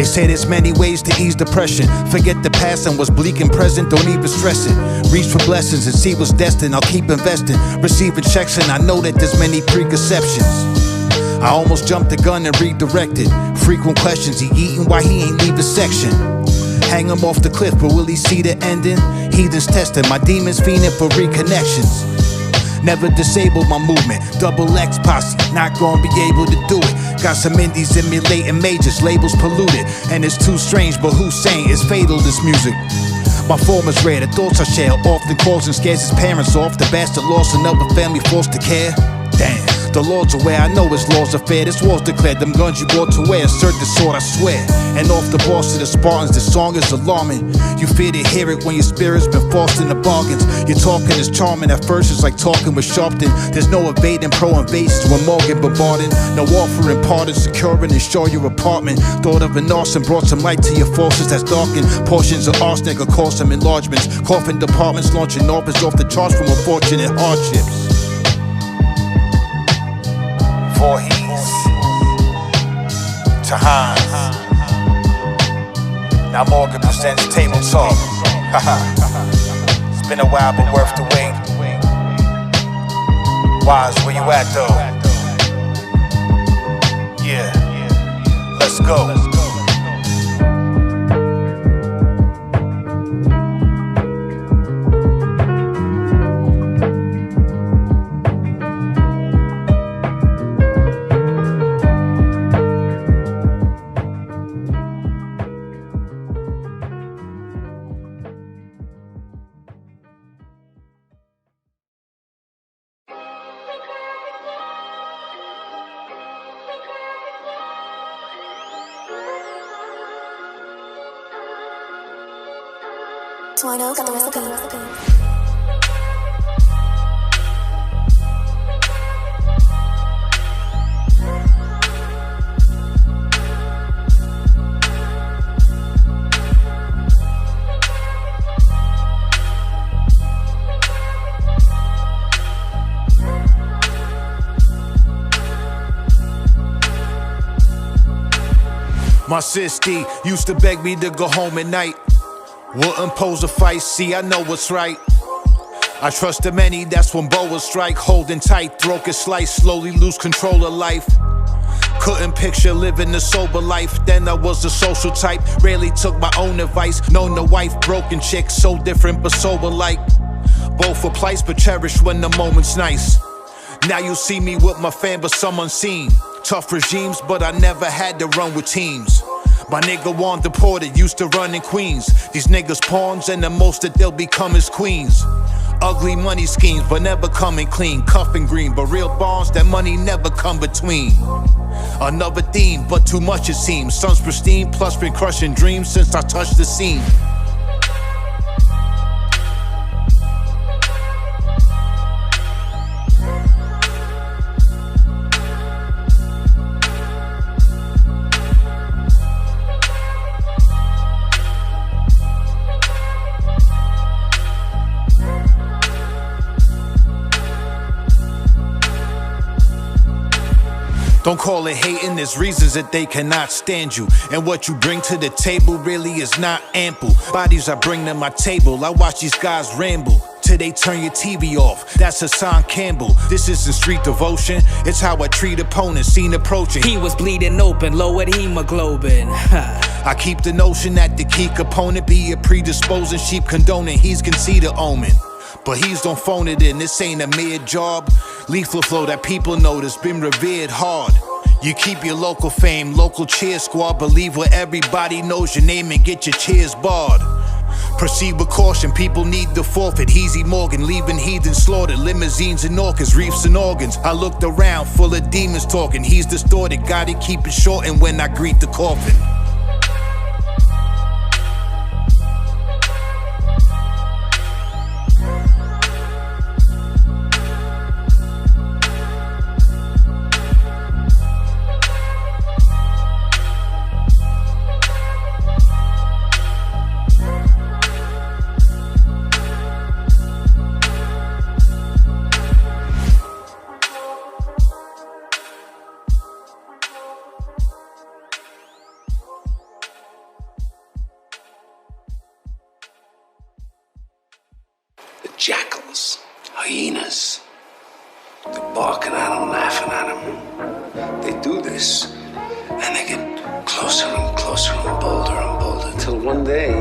say there's many ways to ease depression. Forget the past and what's bleak and present, don't even stress it. Reach for blessings and see what's destined, I'll keep investing. Receiving checks and I know that there's many preconceptions. I almost jumped the gun and redirected. Frequent questions, he eating why he ain't leave the section. Hang him off the cliff, but will he see the ending? Heathens testing, my demons fiending for reconnections. Never disabled my movement, double X posse, not gonna be able to do it. Got some indies emulating majors, labels polluted. And it's too strange, but who's saying it's fatal, this music? My form is rare, the thoughts I share often causing scares his parents off. The bastard lost another family forced to care. Damn, the Lord's aware, I know his laws are fair. This war's declared, them guns you bought to wear. Assert the sword, I swear. And off the boss of the Spartans, this song is alarming. You fear to hear it when your spirit's been forced in the bargains. Your talking is charming, at first it's like talking with Sharpton. There's no evading pro-invasions when Morgan bombarding. No offering pardon, securing and show your apartment. Thought of an arson, brought some light to your forces that's darkened. Portions of arsenic will cause some enlargements. Coffin departments launching offers off the charts from unfortunate hardships. For Heezy to Hines. Now Morgan presents Table Talk. It's been a while, but worth the wait. Wise, where you at though? Yeah, let's go. Twino got the recipe. My sister used to beg me to go home at night. Wouldn't pose a fight, see I know what's right. I trust the many, that's when boas strike. Holding tight, throat get sliced, slowly lose control of life. Couldn't picture living a sober life, then I was a social type. Rarely took my own advice, known the wife, broken chick. So different but sober like. Both for plights but cherish when the moment's nice. Now you see me with my fam but some unseen. Tough regimes but I never had to run with teams. My nigga Juan deported, used to run in Queens. These niggas pawns and the most that they'll become is queens. Ugly money schemes but never coming clean. Cuffing green but real bonds that money never come between. Another theme but too much it seems. Sun's pristine plus been crushing dreams since I touched the scene. Don't call it hating, there's reasons that they cannot stand you. And what you bring to the table really is not ample. Bodies I bring to my table, I watch these guys ramble till they turn your TV off, that's Hassan Campbell. This isn't street devotion, it's how I treat opponents, seen approaching. He was bleeding open, lowered hemoglobin. I keep the notion that the key component be a predisposing sheep condoning. He's conceded omen, but he's don't phone it in, this ain't a mere job. Lethal flow that people know that's been revered hard. You keep your local fame, local cheer squad. Believe where everybody knows your name and get your cheers barred. Proceed with caution, people need to forfeit. Heezy Morgan, leaving heathens slaughtered. Limousines and orcas, reefs and organs. I looked around, full of demons talking. He's distorted, gotta keep it short and when I greet the coffin. jackals, hyenas. They're barking at him, laughing at him. They do this, and they get closer and closer and bolder, till one day,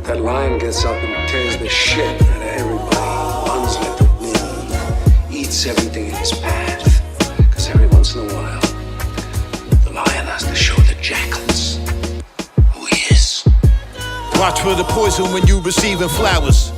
that lion gets up and tears the shit out of everybody, runs like the wind, eats everything in his path. Because every once in a while, the lion has to show the jackals who he is. Watch for the poison when you receiving flowers.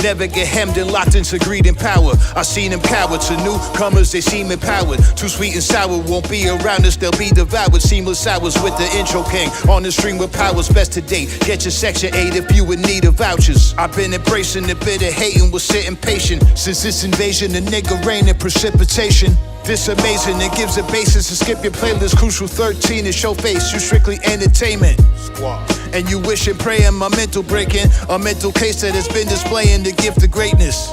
Never get hemmed and locked into greed and power. I seen them cowards, to newcomers they seem empowered. Too sweet and sour won't be around us, they'll be devoured. Seamless hours with the intro king. On the stream with powers best to date. Get your section 8 if you in need of vouchers. I've been embracing the bitter hating, was sitting patient. Since this invasion, the nigga rain and precipitation. This amazing, it gives a basis to skip your playlist. Crucial 13 is show face, you strictly entertainment. And you wish and praying my mental breaking. A mental case that has been displaying the gift of greatness.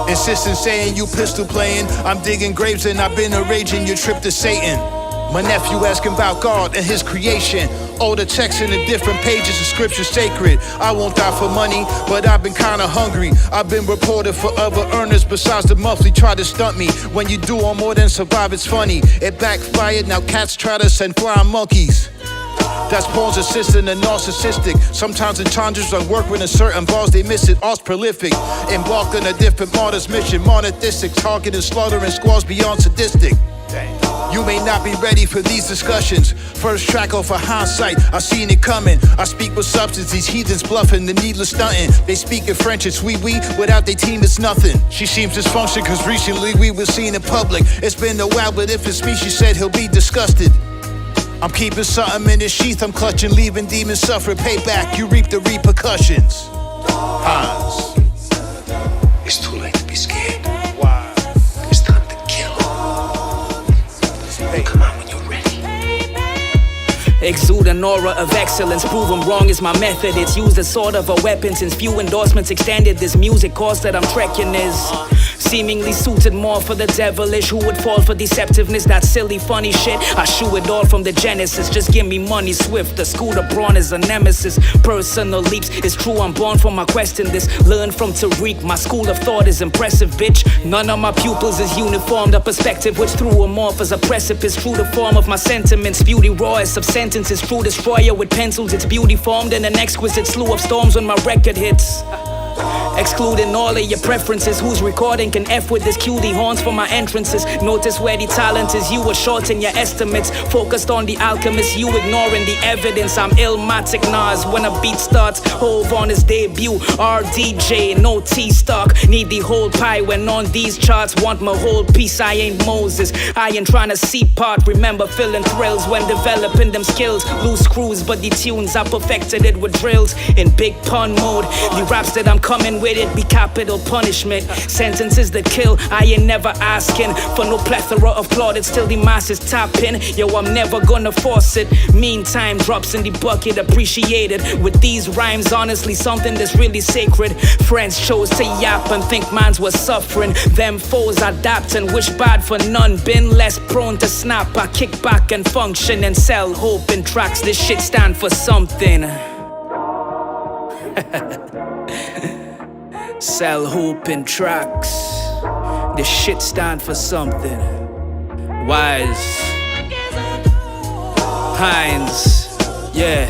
Insisting saying you pistol playing. I'm digging graves and I've been arranging your trip to Satan. My nephew asking about God and his creation. Older texts in the different pages of scripture sacred. I won't die for money, but I've been kinda hungry. I've been reported for other earners besides the monthly try to stunt me. When you do on more than survive, it's funny. It backfired, now cats try to send flying monkeys. That's Paul's assistant and narcissistic. Sometimes entendres I work with in certain bars, they miss it, all's prolific. Embarked on a different martyr's mission, monotheistic, targeting, slaughtering squads beyond sadistic. You may not be ready for these discussions. First track off of hindsight, I seen it coming. I speak with substance, these heathens bluffing, the needless stunting. They speak in French, it's we, without they team it's nothing. She seems dysfunction cause recently we were seen in public. It's been a while, but if it's me, she said he'll be disgusted. I'm keeping something in his sheath, I'm clutching, leaving demons suffer. Payback, you reap the repercussions. Hines. It's too late to be scared. Why? It's time to kill. Hey. Come on when you're ready. Exude an aura of excellence, prove I'm wrong is my method. It's used as sort of a weapon since few endorsements extended. This music course that I'm trekking is seemingly suited more for the devilish. Who would fall for deceptiveness? That silly funny shit. I shoe it all from the genesis. Just give me money swift. The Scooter Braun is a nemesis. Personal leaps. It's true I'm born for my quest in this. Learn from Tariq. My school of thought is impressive, bitch. None of my pupils is uniform. The perspective which threw them off as a precipice. True the form of my sentiments. Beauty rawest of sentences. True destroyer with pencils. It's beauty formed in an exquisite slew of storms when my record hits. Excluding all of your preferences. Who's recording can F with this cutie horns for my entrances. Notice where the talent is. You were short in your estimates. Focused on the alchemist. You ignoring the evidence. I'm Illmatic Nas. When a beat starts, Hove on his debut. RDJ, no T-stock. Need the whole pie when on these charts. Want my whole piece. I ain't Moses. I ain't trying to see part. Remember feeling thrills when developing them skills. Loose screws, but the tunes I perfected it with drills. In big pun mode. The raps that I'm coming with it be capital punishment. Sentences that kill, I ain't never asking for no plethora of plaudits till the masses tap in. Yo, I'm never gonna force it. Meantime, drops in the bucket, appreciated. With these rhymes, honestly, something that's really sacred. Friends chose to yap and think mans was suffering. Them foes adapt and wish bad for none. Been less prone to snap, I kick back and function and sell hope in tracks. This shit stand for something. Sell hope in tracks. This shit stand for something. Wise. Hines. Yeah.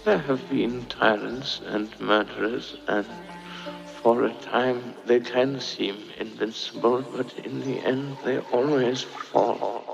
There have been tyrants and murderers, and for a time they can seem invincible, but in the end they always fall.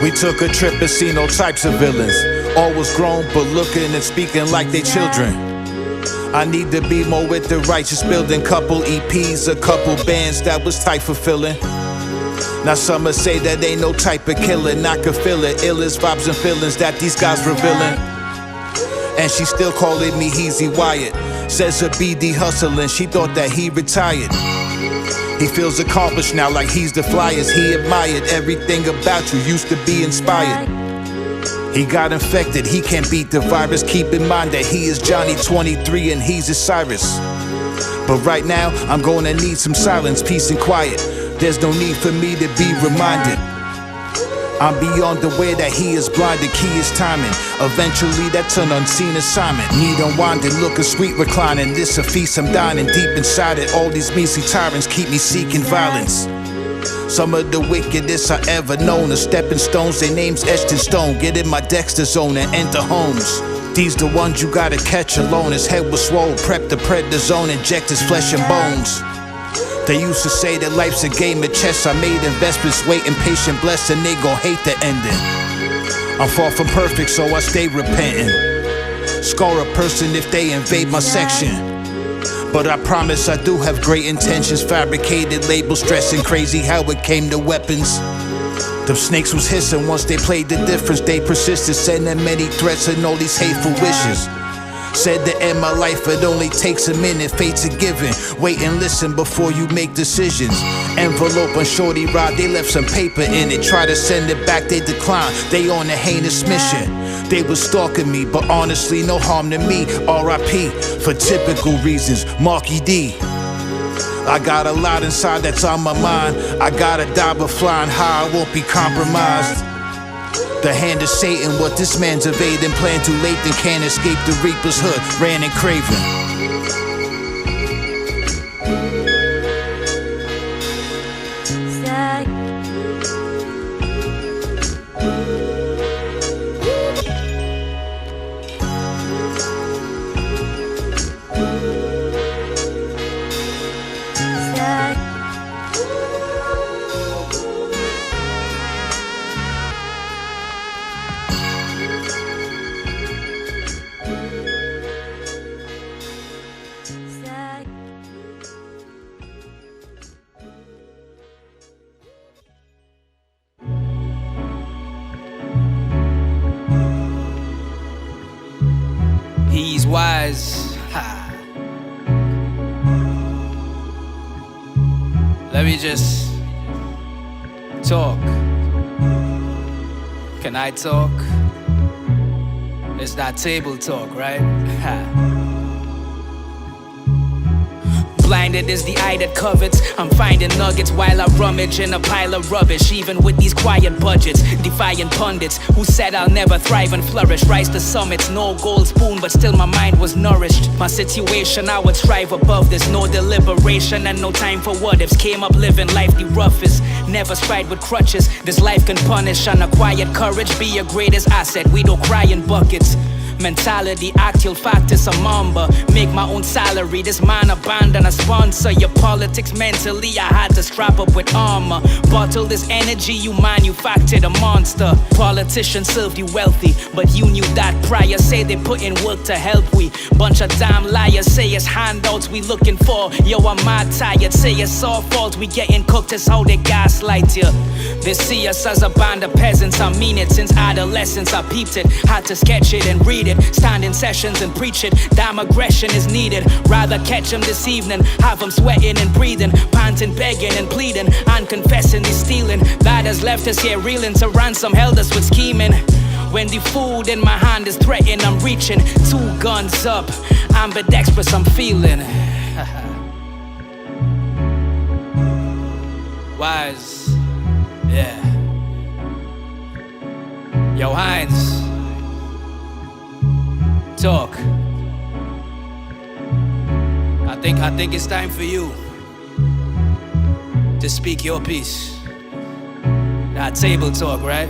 We took a trip and seen all types of villains. All was grown but looking and speaking like they children. I need to be more with the righteous, building couple EPs, a couple bands that was tight fulfilling. Now some say that ain't no type of killing. I could feel it, illest vibes and feelings that these guys revealing. And she still calling me Heezy Wyatt. Says a BD hustling, she thought that he retired. He feels accomplished now like he's the flyest. He admired everything about you, used to be inspired. He got infected, he can't beat the virus. Keep in mind that he is Johnny 23 and he's a Cyrus. But right now, I'm gonna need some silence, peace and quiet. There's no need for me to be reminded. I'm beyond aware that he is blind, the key is timing. Eventually that's an unseen assignment. Need unwinding, looking sweet reclining. This a feast, I'm dining deep inside it. All these measly tyrants keep me seeking violence. Some of the wickedest I ever known are stepping stones, their names etched in stone. Get in my Dexter zone and enter homes. These the ones you gotta catch alone. His head was swole, prep the predator zone, inject his flesh and bones. They used to say that life's a game of chess. I made investments, waiting, patient, blessed, and they gon' hate the ending. I'm far from perfect, so I stay repenting. Scar a person if they invade my section. But I promise I do have great intentions. Fabricated labels, stressing crazy how it came to weapons. Them snakes was hissing once they played the difference. They persisted, sending many threats and all these hateful wishes. Said to end my life, it only takes a minute. Fate's a given. Wait and listen before you make decisions. Envelope on shorty rod, they left some paper in it. Try to send it back, they decline. They on a heinous mission. They was stalking me, but honestly, no harm to me. R.I.P. for typical reasons. Marky D. I got a lot inside that's on my mind. I gotta die but flying high, I won't be compromised. The hand of Satan, what this man's evading. Plan too late, then can't escape the Reaper's hood. Ran and craven. He's wise. Ha. Let me just talk. Can I talk? It's that table talk, right? Ha. Blinded is the eye that covets. I'm finding nuggets while I rummage in a pile of rubbish. Even with these quiet budgets, defying pundits who said I'll never thrive and flourish. Rise to summits, no gold spoon, but still my mind was nourished. My situation, I would strive above this. No deliberation and no time for what ifs. Came up living life the roughest. Never stride with crutches. This life can punish. And a quiet courage be your greatest asset. We don't cry in buckets. Mentality, actual fact is a mamba. Make my own salary, this man abandon a sponsor. Your politics mentally, I had to strap up with armor. Bottle this energy, you manufactured a monster. Politicians served you wealthy, but you knew that prior. Say they put in work to help we. Bunch of damn liars, say it's handouts we looking for. Yo, I'm mad tired, say it's all fault. We getting cooked, it's how they gaslight you. They see us as a band of peasants, I mean it. Since adolescence I peeped it, had to sketch it and read it. Stand in sessions and preach it. Damn aggression is needed. Rather catch him this evening, have him sweating and breathing, panting, begging and pleading, and confessing he's stealing. That has left us here reeling to ransom, held us with scheming. When the food in my hand is threatened, I'm reaching. 2 guns up, ambidextrous I'm feeling. Wise, yeah. Yo, Hines, talk. I think it's time for you to speak your piece. That table talk, right?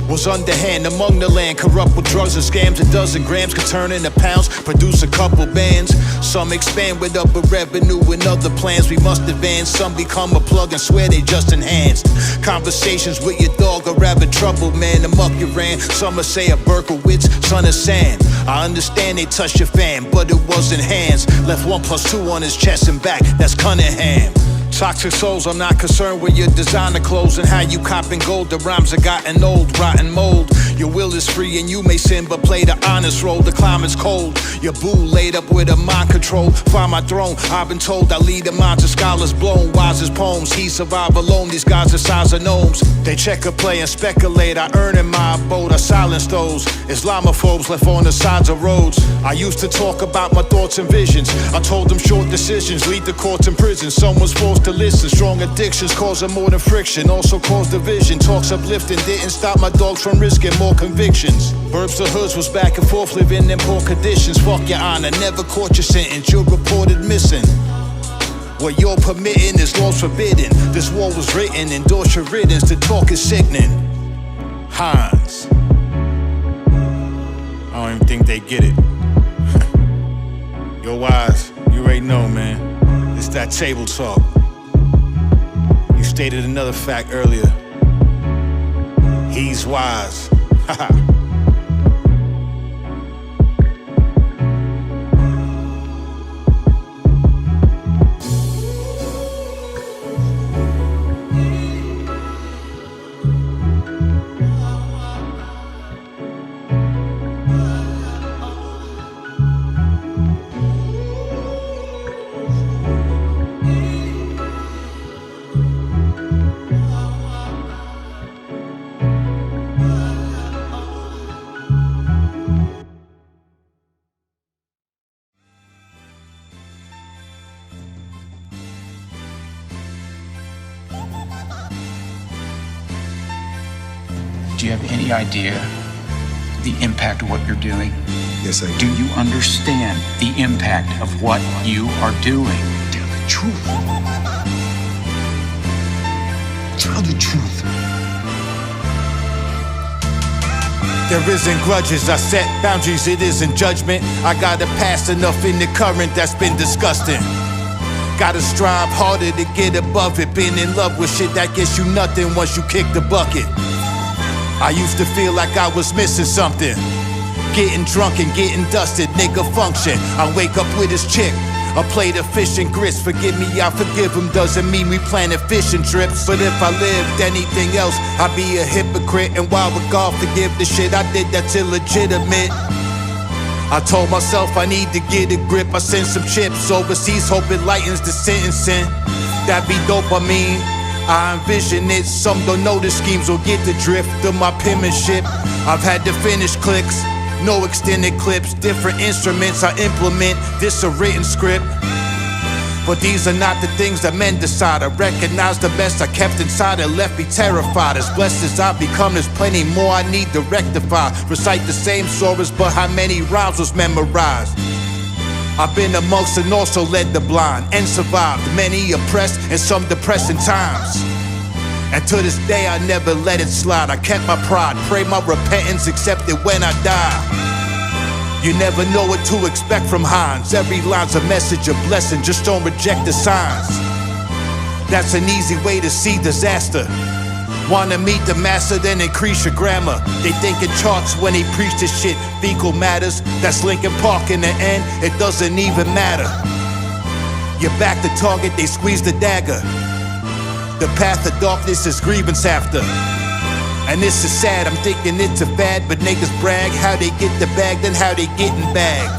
was underhand among the land, corrupt with drugs and scams. A dozen grams could turn into pounds, produce a couple bands. Some expand with upper revenue and other plans we must advance. Some become a plug and swear they just enhanced. Conversations with your dog are rather trouble, man. The muck you ran, some will say a Berkowitz, son of sand. I understand they touched your fam, but it wasn't hands. Left 1 + 2 on his chest and back, that's Cunningham. Toxic souls, I'm not concerned with your designer clothes and how you copping gold. The rhymes have gotten old, rotten mold. Your will is free and you may sin, but play the honest role. The climate's cold, your boo laid up with a mind control. Find my throne, I've been told I lead the minds of scholars blown. Wise as poems, he survive alone, these guys are size of gnomes. They check a play and speculate, I earn in my abode, I silence those Islamophobes left on the sides of roads. I used to talk about my thoughts and visions, I told them short decisions lead to courts and prisons. Someone's forced to listen, strong addictions causing more than friction, also cause division. Talks uplifting didn't stop my dogs from risking more convictions. Burbs to hoods was back and forth living in poor conditions. Fuck your honor, never caught your sentence, you're reported missing. What you're permitting is laws forbidden. This war was written, endorse your riddance, the talk is sickening. Hines, I don't even think they get it. Yo, Wise, you already know, man. It's that table talk. You stated another fact earlier. He's wise. Haha. Do you have any idea the impact of what you're doing? Yes, I do. Do you understand the impact of what you are doing? Tell the truth. Tell the truth. There isn't grudges, I set boundaries, it isn't judgment. I gotta pass enough in the current that's been disgusting. Gotta strive harder to get above it. Been in love with shit that gets you nothing once you kick the bucket. I used to feel like I was missing something. Getting drunk and getting dusted, nigga function. I wake up with his chick, a plate of fish and grits. Forgive me, I forgive him, doesn't mean we planning fishing trips. But if I lived anything else, I'd be a hypocrite. And why would God forgive the shit I did that's illegitimate? I told myself I need to get a grip. I sent some chips overseas, hope it lightens the sentencing. That'd be dope, I mean, I envision it. Some don't know the schemes or get the drift of my penmanship. I've had to finish clicks, no extended clips. Different instruments I implement, this a written script. But these are not the things that men decide. I recognize the best I kept inside and left me terrified. As blessed as I've become, there's plenty more I need to rectify. Recite the same stories, but how many rhymes was memorized? I've been amongst and also led the blind and survived many oppressed and some depressing times. And to this day I never let it slide. I kept my pride, pray my repentance, accept it when I die. You never know what to expect from Hines. Every line's a message, a blessing, just don't reject the signs. That's an easy way to see disaster. Wanna meet the master, then increase your grammar. They think it charts when they preach this shit. Fecal matters, that's Linkin Park in the end, it doesn't even matter. You back the target, they squeeze the dagger. The path of darkness is grievance after. And this is sad, I'm thinking it's a fad, but niggas brag how they get the bag, then how they getting bagged.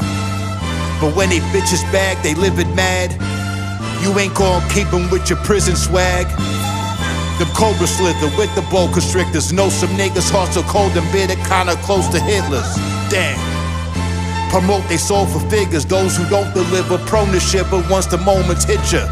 But when they bitches bag, they live it mad. You ain't gon' keep them with your prison swag. Them cobra slither with the boa constrictors. Know some niggas hearts are cold and bitter, kinda close to Hitler's. Damn. Promote they soul for figures, those who don't deliver prone to shiver once the moments hit ya.